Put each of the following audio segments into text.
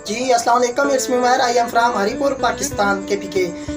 जी अस्सलाम वालेकुम, it's me Umar, I am from Haripur Pakistan के।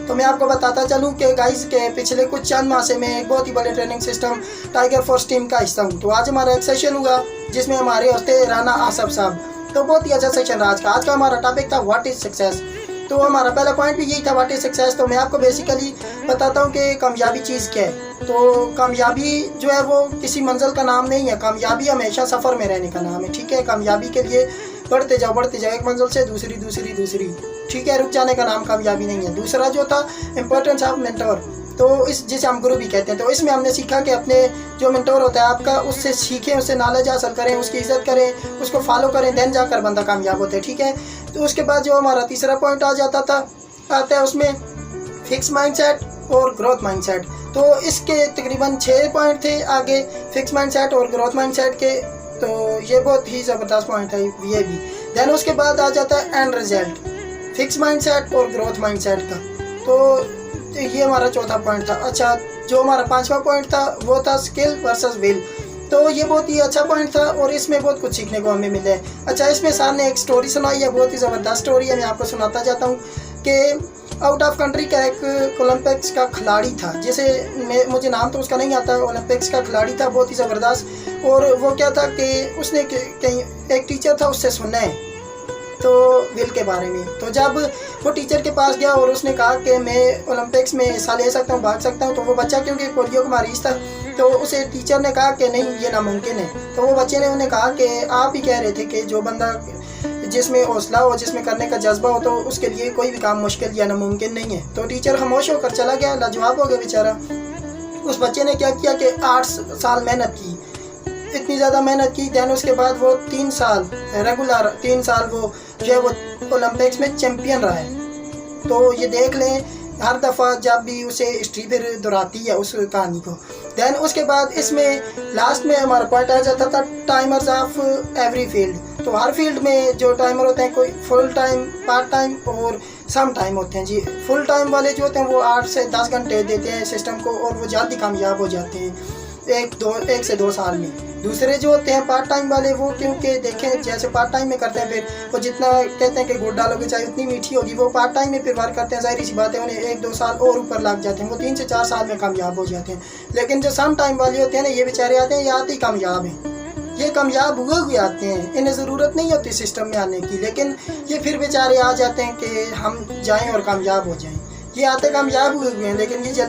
तो मैं आपको बताता चलूं कि गाइस के पिछले कुछ चंद माह से मैं एक बहुत ही बड़े training system tiger force team का हिस्सा हूं। तो आज हमारा एक सेशन हुआ जिसमें हमारे होते राना आसफ साहब। तो बहुत ही अच्छा सेशन रहा आज का हमारा टॉपिक था व्हाट इज़ सक्सेस। तो हमारा पहला पॉइंट भी यही था व्हाट इज़ सक्सेस। तो मैं आपको बेसिकली बताता हूँ कि कामयाबी चीज़ क्या है। तो कामयाबी जो है वो किसी मंजिल का नाम नहीं है, कामयाबी हमेशा सफ़र में रहने का नाम है। ठीक है, कामयाबी के लिए बढ़ते जाओ एक मंजिल से दूसरी। ठीक है, रुक जाने का नाम कामयाबी नहीं है। दूसरा जो था इम्पोर्टेंस ऑफ मेंटोर, तो इस जिसे हम गुरु भी कहते हैं। तो इसमें हमने सीखा कि अपने जो मेंटोर होता है आपका, उससे सीखें, उससे नॉलेज हासिल करें, उसकी इज्जत करें, उसको फॉलो करें, देन जाकर बंदा कामयाब होता है। ठीक है, तो उसके बाद जो हमारा तीसरा पॉइंट आता है उसमें फिक्स माइंडसेट और ग्रोथ माइंडसेट। तो इसके तकरीबन 6 पॉइंट थे आगे, फिक्स माइंडसेट और ग्रोथ माइंडसेट के। तो ये बहुत ही ज़बरदस्त पॉइंट है ये भी। देन उसके बाद आ जाता है एंड रिजल्ट, फिक्स माइंडसेट और ग्रोथ माइंडसेट का। तो ये हमारा चौथा पॉइंट था। अच्छा, जो हमारा 5वां पॉइंट था वो था स्किल वर्सेस विल। तो ये बहुत ही अच्छा पॉइंट था और इसमें बहुत कुछ सीखने को हमें मिला है। अच्छा, इसमें सर ने एक स्टोरी सुनाई है, बहुत ही ज़बरदस्त स्टोरी है, मैं आपको सुनाता जाता हूँ कि आउट ऑफ कंट्री का एक ओलंपिक्स का खिलाड़ी था, जिसे मुझे नाम तो उसका नहीं आता, ओलंपिक्स का खिलाड़ी था, बहुत ही ज़बरदस्त। और वो क्या था कि उसने कहीं एक टीचर था उससे सुना है तो विल के बारे में। तो जब वो टीचर के पास गया और उसने कहा कि मैं ओलंपिक्स में हिस्सा ले सकता हूँ, भाग सकता हूँ, तो वो बच्चा क्योंकि पोलियो का मरीज़ था, तो उसे टीचर ने कहा कि नहीं, ये नामुमकिन है। तो वो बच्चे ने उन्हें कहा कि आप ही कह रहे थे कि जो बंदा जिसमें हौसला हो, जिसमें करने का जज्बा हो, तो उसके लिए कोई भी काम मुश्किल या नामुमकिन नहीं है। तो टीचर खामोश होकर चला गया, लाजवाब हो गया बेचारा। उस बच्चे ने क्या किया कि 8 साल मेहनत की, इतनी ज़्यादा मेहनत की। दैन उसके बाद वो 3 साल रेगुलर 3 साल वो जो है वो ओलंपिक्स में चैम्पियन रहा है। तो ये देख लें, हर दफ़ा जब भी उसे हिस्ट्री फिर दोहराती है उस कहानी को। दैन उसके बाद इसमें लास्ट में हमारा पॉइंट आ जाता था टाइमर्स ऑफ एवरी फील्ड। तो हर फील्ड में जो टाइमर होते हैं, कोई फुल टाइम, पार्ट टाइम और सम टाइम होते हैं। जी, फुल टाइम वाले जो होते हैं वो 8 से 10 घंटे देते हैं सिस्टम को और वो जल्दी कामयाब हो जाते हैं 1 से 2 साल में। दूसरे जो होते हैं पार्ट टाइम वाले, वो क्योंकि देखें जैसे पार्ट टाइम में करते हैं, फिर वो जितना कहते हैं कि गुड़ डालोगे चाहे उतनी मीठी होगी, वो पार्ट टाइम में फिर वर्क करते हैं, जाहिर सी बात है उन्हें 1-2 साल और ऊपर लग जाते हैं, वो 3 से 4 साल में कामयाब हो जाते हैं। लेकिन जो सम टाइम वाले होते हैं ना, ये बेचारे आते हैं, ये आते ही कामयाब हैं, ये कामयाब हुए आते हैं, इन्हें ज़रूरत नहीं होती सिस्टम में आने की, लेकिन ये फिर बेचारे आ जाते हैं कि हम जाएँ और कामयाब हो जाएँ। ये आते कामयाब हुए हैं लेकिन ये